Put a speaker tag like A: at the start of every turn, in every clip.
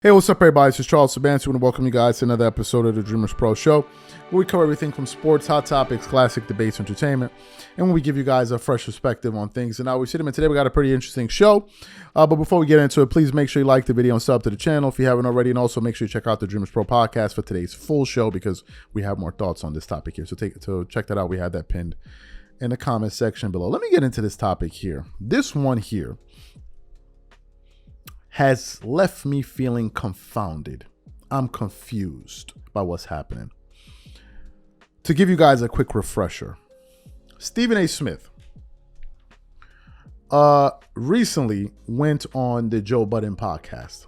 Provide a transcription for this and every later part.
A: Hey, what's up, everybody? This is Charles Sabansi. I want to welcome you guys to another episode of the Dreamerspro Show, where we cover everything from sports, hot topics, classic debates, entertainment, and when we give you guys a fresh perspective on things. And now we sit in today. We got a pretty interesting show. But before we get into it, please make sure you like the video and sub to the channel if you haven't already, and also make sure you check out the Dreamerspro podcast for today's full show because we have more thoughts on this topic here. So check that out. We have that pinned in the comment section below. Let me get into this topic here. This one here has left me feeling confounded. I'm confused by what's happening. To give you guys a quick refresher, Stephen A. Smith recently went on the Joe Budden podcast.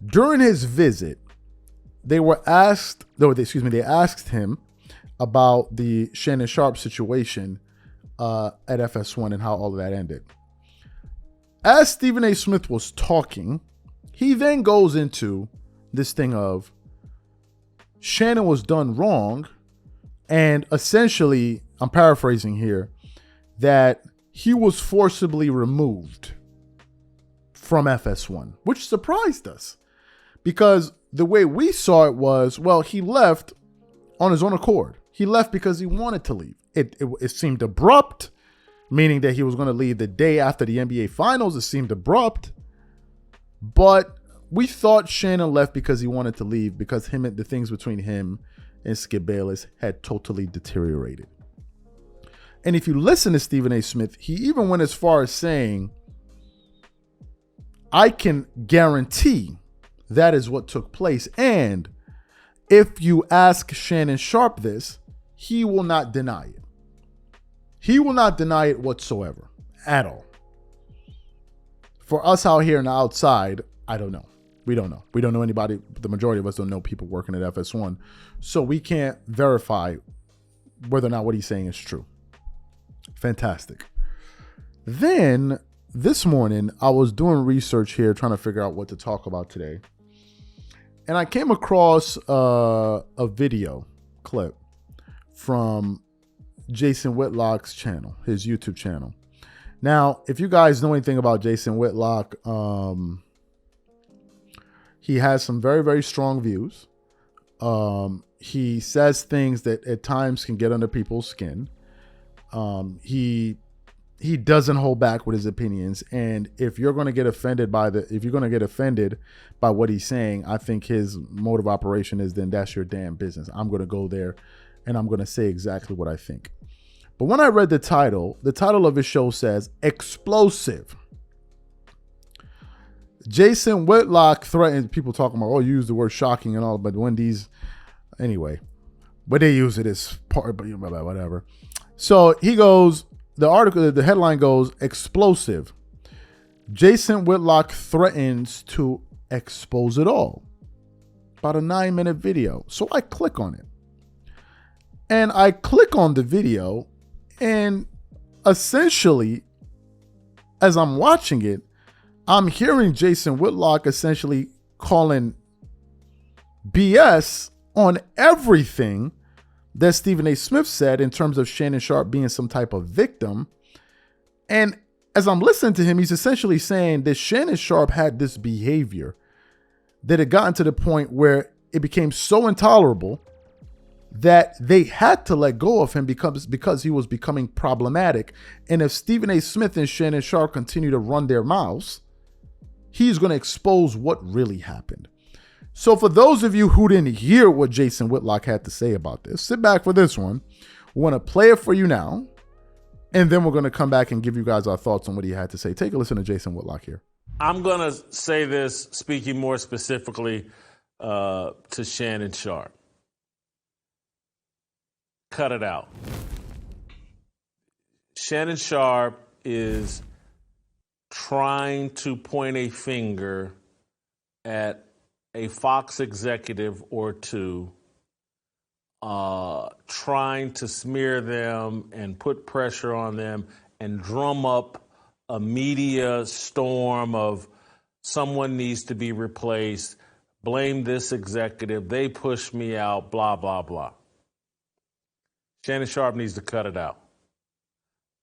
A: During his visit, they asked him about the Shannon Sharpe situation at FS1 and how all of that ended. As Stephen A. Smith was talking, he then goes into this thing of Shannon was done wrong, and essentially, I'm paraphrasing here, that he was forcibly removed from FS1, which surprised us because the way we saw it was, well, he left on his own accord. He left because he wanted to leave. It seemed abrupt, meaning that he was going to leave the day after the NBA Finals. It seemed abrupt, but we thought Shannon left because he wanted to leave because the things between him and Skip Bayless had totally deteriorated. And if you listen to Stephen A. Smith, he even went as far as saying, I can guarantee that is what took place. And if you ask Shannon Sharpe this, he will not deny it. He will not deny it whatsoever, at all. For us out here on the outside, I don't know. We don't know. We don't know anybody. The majority of us don't know people working at FS1. So we can't verify whether or not what he's saying is true. Fantastic. Then this morning, I was doing research here, trying to figure out what to talk about today. And I came across a video clip from Jason Whitlock's channel, his YouTube channel. Now, if you guys know anything about Jason Whitlock, he has some very, very strong views. He says things that at times can get under people's skin. He doesn't hold back with his opinions. And if you're going to get offended by what he's saying, I think his mode of operation is, then that's your damn business. I'm going to go there and I'm going to say exactly what I think. But when I read the title of his show says explosive. Jason Whitlock threatened, people talking about, oh, you use the word shocking and all, but when anyway, but they use it as part, but whatever. So he goes, the headline goes, explosive. Jason Whitlock threatens to expose it all. About a 9-minute video. So I click on it. And I click on the video, and essentially, as I'm watching it, I'm hearing Jason Whitlock essentially calling BS on everything that Stephen A. Smith said in terms of Shannon Sharpe being some type of victim. And as I'm listening to him, he's essentially saying that Shannon Sharpe had this behavior that had gotten to the point where it became so intolerable that they had to let go of him because he was becoming problematic. And if Stephen A. Smith and Shannon Sharpe continue to run their mouths, he's going to expose what really happened. So for those of you who didn't hear what Jason Whitlock had to say about this, sit back for this one. We want to play it for you now, and then we're going to come back and give you guys our thoughts on what he had to say. Take a listen to Jason Whitlock here.
B: I'm going to say this, speaking more specifically to Shannon Sharpe. Cut it out. Shannon Sharpe is trying to point a finger at a Fox executive or two, trying to smear them and put pressure on them and drum up a media storm of someone needs to be replaced, blame this executive, they pushed me out, blah, blah, blah. Shannon Sharpe needs to cut it out.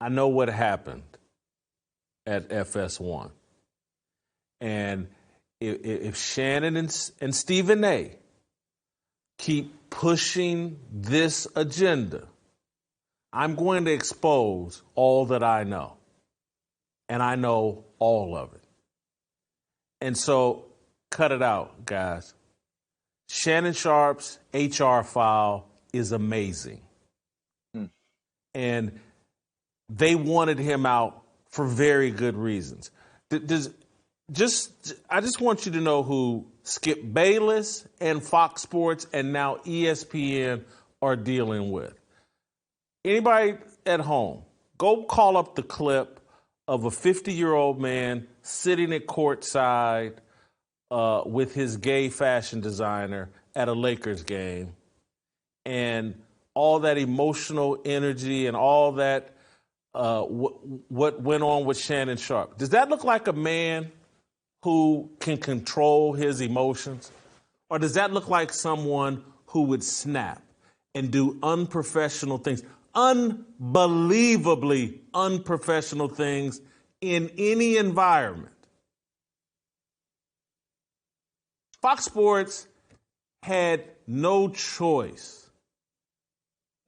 B: I know what happened at FS1. And if Shannon and Stephen A. keep pushing this agenda, I'm going to expose all that I know. And I know all of it. And so, cut it out, guys. Shannon Sharpe's HR file is amazing. And they wanted him out for very good reasons. I just want you to know who Skip Bayless and Fox Sports and now ESPN are dealing with. Anybody at home, go call up the clip of a 50-year-old man sitting at courtside with his gay fashion designer at a Lakers game, and all that emotional energy and all that what went on with Shannon Sharpe. Does that look like a man who can control his emotions? Or does that look like someone who would snap and do unprofessional things, unbelievably unprofessional things in any environment? Fox Sports had no choice.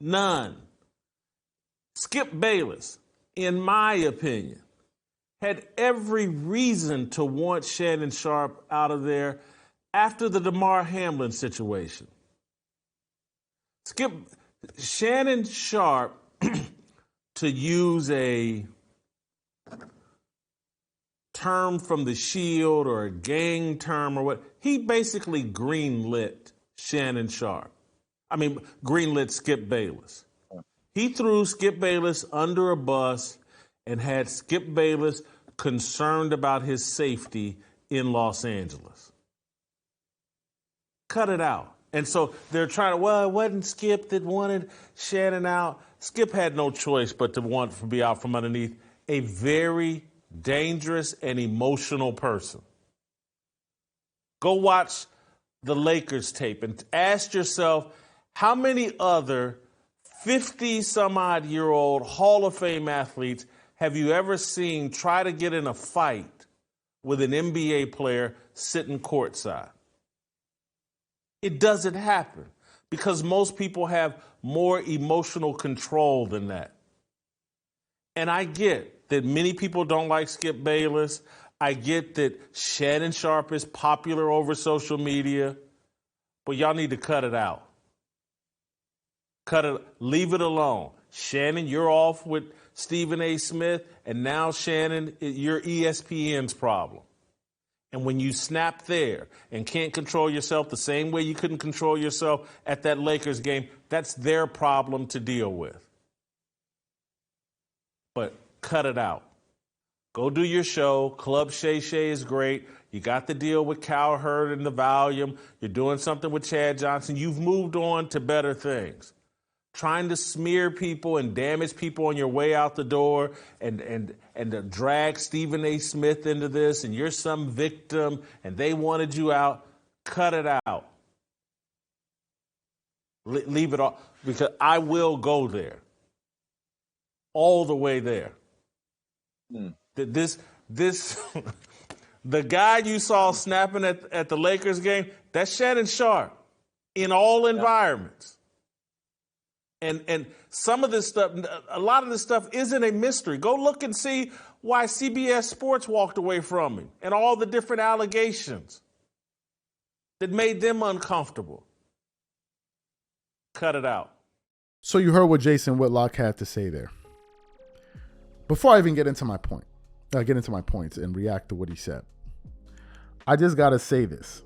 B: None. Skip Bayless, in my opinion, had every reason to want Shannon Sharpe out of there after the DeMar Hamlin situation. Shannon Sharpe, to use a term from the Shield or a gang term or what, he basically greenlit Shannon Sharpe. Greenlit Skip Bayless. He threw Skip Bayless under a bus and had Skip Bayless concerned about his safety in Los Angeles. Cut it out. And so they're trying to, it wasn't Skip that wanted Shannon out. Skip had no choice but to want to be out from underneath a very dangerous and emotional person. Go watch the Lakers tape and ask yourself, how many other 50-some-odd-year-old Hall of Fame athletes have you ever seen try to get in a fight with an NBA player sitting courtside? It doesn't happen because most people have more emotional control than that. And I get that many people don't like Skip Bayless. I get that Shannon Sharpe is popular over social media, but y'all need to cut it out. Leave it alone. Shannon, you're off with Stephen A. Smith, and now Shannon, you're ESPN's problem. And when you snap there and can't control yourself the same way you couldn't control yourself at that Lakers game, that's their problem to deal with. But cut it out. Go do your show. Club Shay Shay is great. You got the deal with Cowherd and the Volume. You're doing something with Chad Johnson. You've moved on to better things. Trying to smear people and damage people on your way out the door and to drag Stephen A. Smith into this, and you're some victim and they wanted you out. Cut it out. Leave it all, because I will go there. All the way there. This the guy you saw snapping at the Lakers game, that's Shannon Sharpe in all environments. And some of this stuff, a lot of this stuff isn't a mystery. Go look and see why CBS Sports walked away from him and all the different allegations that made them uncomfortable. Cut it out.
A: So you heard what Jason Whitlock had to say there. Before I even get into my points and react to what he said, I just got to say this.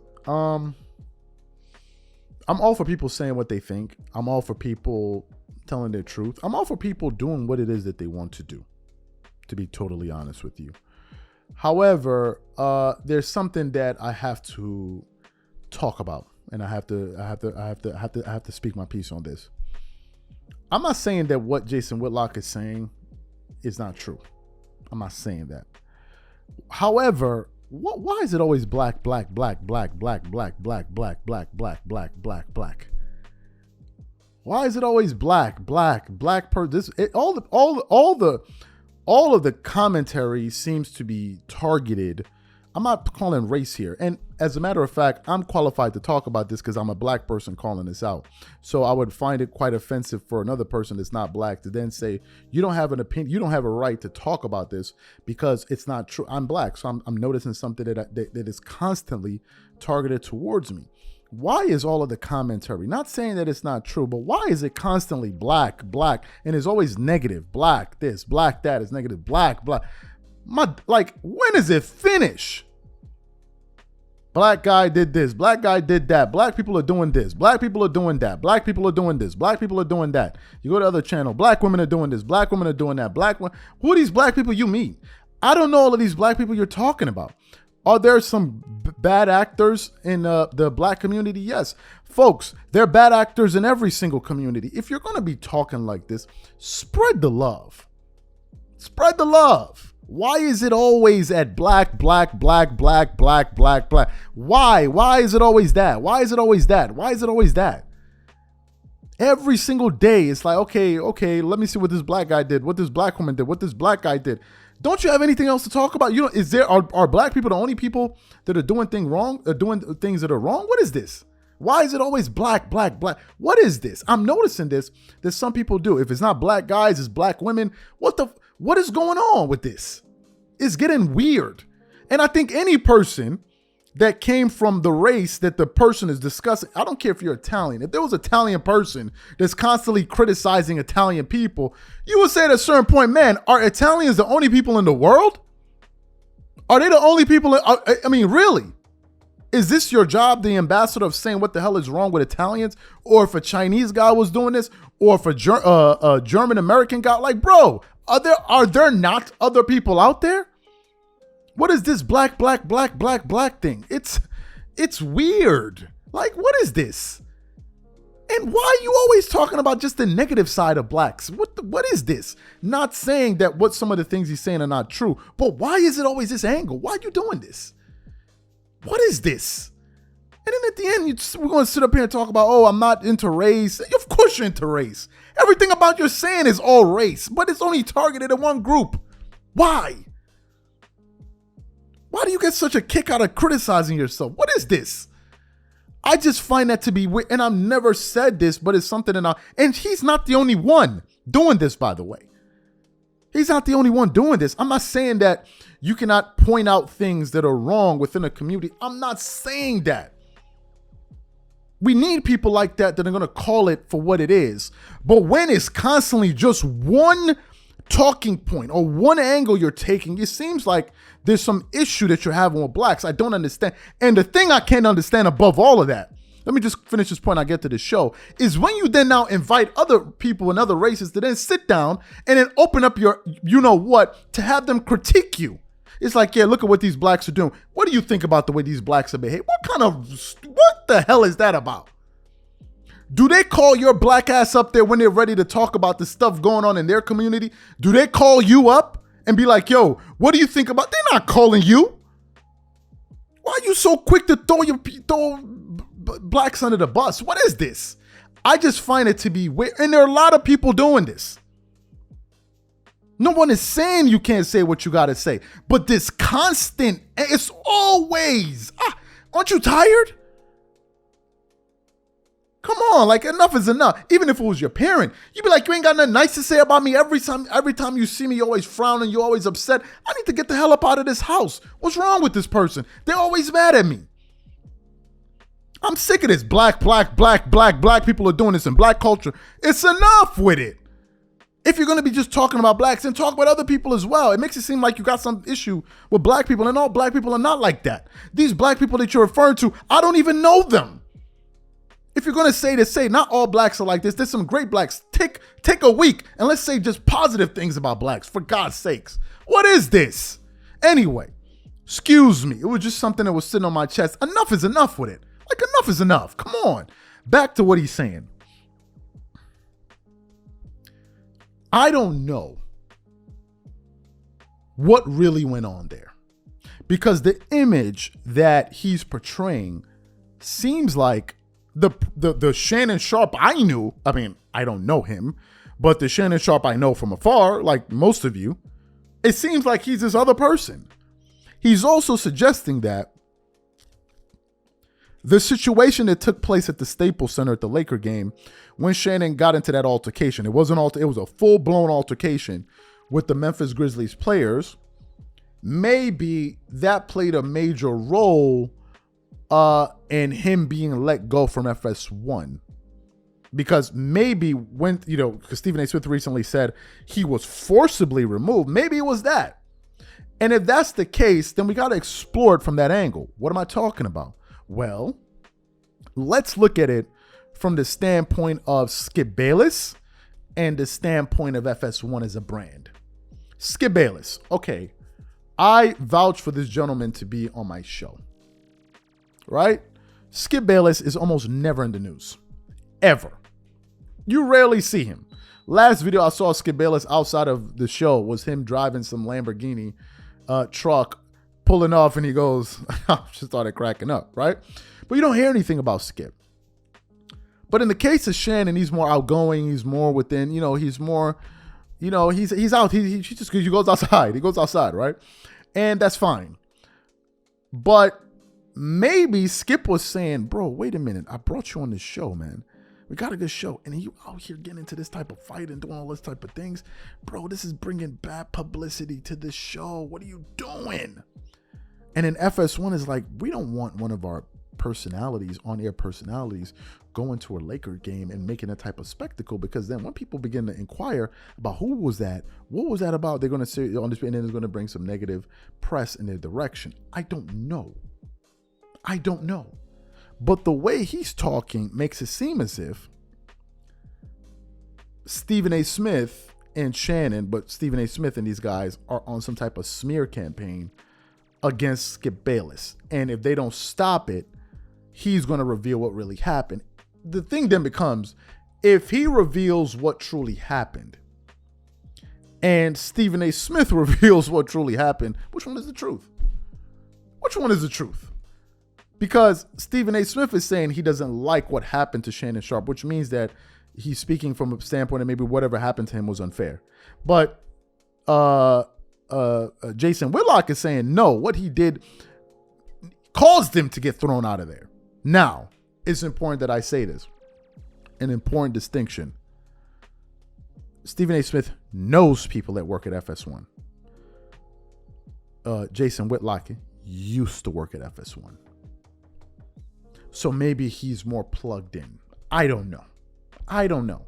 A: I'm all for people saying what they think. I'm all for people telling their truth. I'm all for people doing what it is that they want to do, to be totally honest with you. However, there's something that I have to talk about, and I have to speak my piece on this. I'm not saying that what Jason Whitlock is saying is not true. I'm not saying that. However, why is it always black, black, black, black, black, black, black, black, black, black, black, black, black? Why is it always black, black, black? All of the commentary seems to be targeted I'm not calling race here. And as a matter of fact, I'm qualified to talk about this because I'm a black person calling this out. So I would find it quite offensive for another person that's not black to then say, you don't have an opinion, you don't have a right to talk about this because it's not true. I'm black, so I'm noticing something that is constantly targeted towards me. Why is all of the commentary, not saying that it's not true, but why is it constantly black, and it's always negative, black this, black that, is negative, black. When does it finish? Black guy did this, black guy did that, black people are doing this, black people are doing that, black people are doing this, black people are doing that. You go to other channel, black women are doing this, black women are doing that, who are these black people you meet? I don't know all of these black people you're talking about. Are there some bad actors in the black community? Yes. Folks, there are bad actors in every single community. If you're going to be talking like this, spread the love. Spread the love. Why is it always at black? Why? Why is it always that? Why is it always that? Why is it always that? Every single day, it's like, okay, let me see what this black guy did, what this black woman did, what this black guy did. Don't you have anything else to talk about? You know, are black people the only people that are doing things wrong, doing things that are wrong? What is this? Why is it always black? What is this? I'm noticing this that some people do. If it's not black guys, it's black women. What is going on with this? It's getting weird. And I think any person that came from the race that the person is discussing, I don't care if you're Italian. If there was an Italian person that's constantly criticizing Italian people, you would say at a certain point, man, are Italians the only people in the world? Are they the only people? I mean, really? Is this your job, the ambassador of saying what the hell is wrong with Italians? Or if a Chinese guy was doing this, or if a German American guy, like, bro, are there not other people out there? What is this black thing? It's weird. Like, what is this? And why are you always talking about just the negative side of blacks? What is this? Not saying that what some of the things he's saying are not true, but why is it always this angle? Why are you doing this? What is this? And then at the end, we're going to sit up here and talk about, oh, I'm not into race. Of course you're into race. Everything about your saying is all race, but it's only targeted at one group. Why? Why do you get such a kick out of criticizing yourself? What is this? I just find that to be weird. And I've never said this, but it's something and he's not the only one doing this, by the way. He's not the only one doing this. I'm not saying that you cannot point out things that are wrong within a community. I'm not saying that. We need people like that are going to call it for what it is. But when it's constantly just one talking point or one angle you're taking, it seems like there's some issue that you're having with blacks. I don't understand. And the thing I can't understand above all of that, let me just finish this point, I'll get to the show, is when you then now invite other people and other races to then sit down and then open up your, you know what, to have them critique you. It's like, yeah, look at what these blacks are doing. What do you think about the way these blacks are behaving? What the hell is that about? Do they call your black ass up there when they're ready to talk about the stuff going on in their community? Do they call you up and be like, yo, what do you think about? They're not calling you. Why are you so quick to throw blacks under the bus? What is this? I just find it to be weird. And there are a lot of people doing this. No one is saying you can't say what you got to say. But this constant, it's always, aren't you tired? Come on, like enough is enough. Even if it was your parent, you'd be like, you ain't got nothing nice to say about me. Every time you see me, you're always frowning, you're always upset. I need to get the hell up out of this house. What's wrong with this person? They're always mad at me. I'm sick of this. Black people are doing this in black culture. It's enough with it. If you're going to be just talking about blacks, then talk about other people as well. It makes it seem like you got some issue with black people, and all black people are not like that. These black people that you're referring to, I don't even know them. If you're going to say not all blacks are like this. There's some great blacks. Take a week and let's say just positive things about blacks, for God's sakes. What is this? Anyway, excuse me. It was just something that was sitting on my chest. Enough is enough with it. Like, enough is enough. Come on. Back to what he's saying. I don't know what really went on there, because the image that he's portraying seems like the Shannon Sharpe I knew. I mean, I don't know him, but the Shannon Sharpe I know from afar, like most of you, it seems like he's this other person. He's also suggesting that the situation that took place at the Staples Center at the Laker game, when Shannon got into that altercation, it was a full-blown altercation with the Memphis Grizzlies players. Maybe that played a major role in him being let go from FS1. Because maybe when, because Stephen A. Smith recently said he was forcibly removed, maybe it was that. And if that's the case, then we got to explore it from that angle. What am I talking about? Well, let's look at it from the standpoint of Skip Bayless and the standpoint of FS1 as a brand. Skip Bayless. Okay, I vouch for this gentleman to be on my show, right? Skip Bayless is almost never in the news, ever. You rarely see him. Last video I saw Skip Bayless outside of the show was him driving some Lamborghini truck, pulling off, and he goes, I just started cracking up, right? But you don't hear anything about Skip. But in the case of Shannon, he's more outgoing. He's more within, he's more, he's out. He goes outside. He goes outside, right? And that's fine. But maybe Skip was saying, bro, wait a minute. I brought you on this show, man. We got a good show. And you out here getting into this type of fight and doing all this type of things. Bro, this is bringing bad publicity to this show. What are you doing? And then FS1 is like, we don't want one of our personalities, on-air personalities, going to a Laker game and making that type of spectacle, because then when people begin to inquire about who was that, what was that about, they're going to say on this, and then it's going to bring some negative press in their direction. I don't know. But the way he's talking makes it seem as if Stephen A. Smith and Shannon, but Stephen A. Smith and these guys are on some type of smear campaign against Skip Bayless. And if they don't stop it, he's going to reveal what really happened. The thing then becomes, if he reveals what truly happened and Stephen A. Smith reveals what truly happened, which one is the truth? Because Stephen A. Smith is saying he doesn't like what happened to Shannon Sharpe, which means that he's speaking from a standpoint that maybe whatever happened to him was unfair. But Jason Whitlock is saying, no, what he did caused him to get thrown out of there. Now, it's important that I say this. An important distinction. Stephen A. Smith knows people that work at FS1. Jason Whitlock used to work at FS1. So maybe he's more plugged in. I don't know.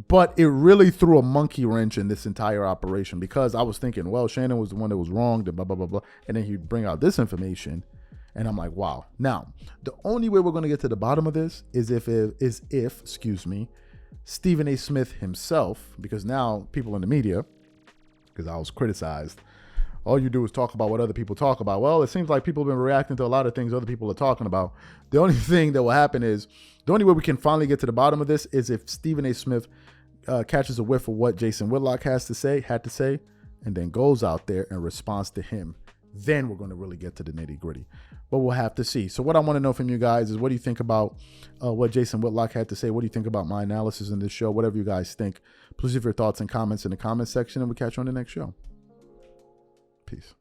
A: But it really threw a monkey wrench in this entire operation, because I was thinking, well, Shannon was the one that was wrong, blah, blah, blah, blah. And then he'd bring out this information. And I'm like, wow. Now, the only way we're going to get to the bottom of this is if Stephen A. Smith himself, because now people in the media, because I was criticized, all you do is talk about what other people talk about. Well, it seems like people have been reacting to a lot of things other people are talking about. The only thing that will happen is, the only way we can finally get to the bottom of this is if Stephen A. Smith catches a whiff of what Jason Whitlock had to say, and then goes out there and responds to him. Then we're going to really get to the nitty gritty. But we'll have to see. So what I want to know from you guys is, what do you think about what Jason Whitlock had to say? What do you think about my analysis in this show? Whatever you guys think, please leave your thoughts and comments in the comment section, and we'll catch you on the next show. Peace.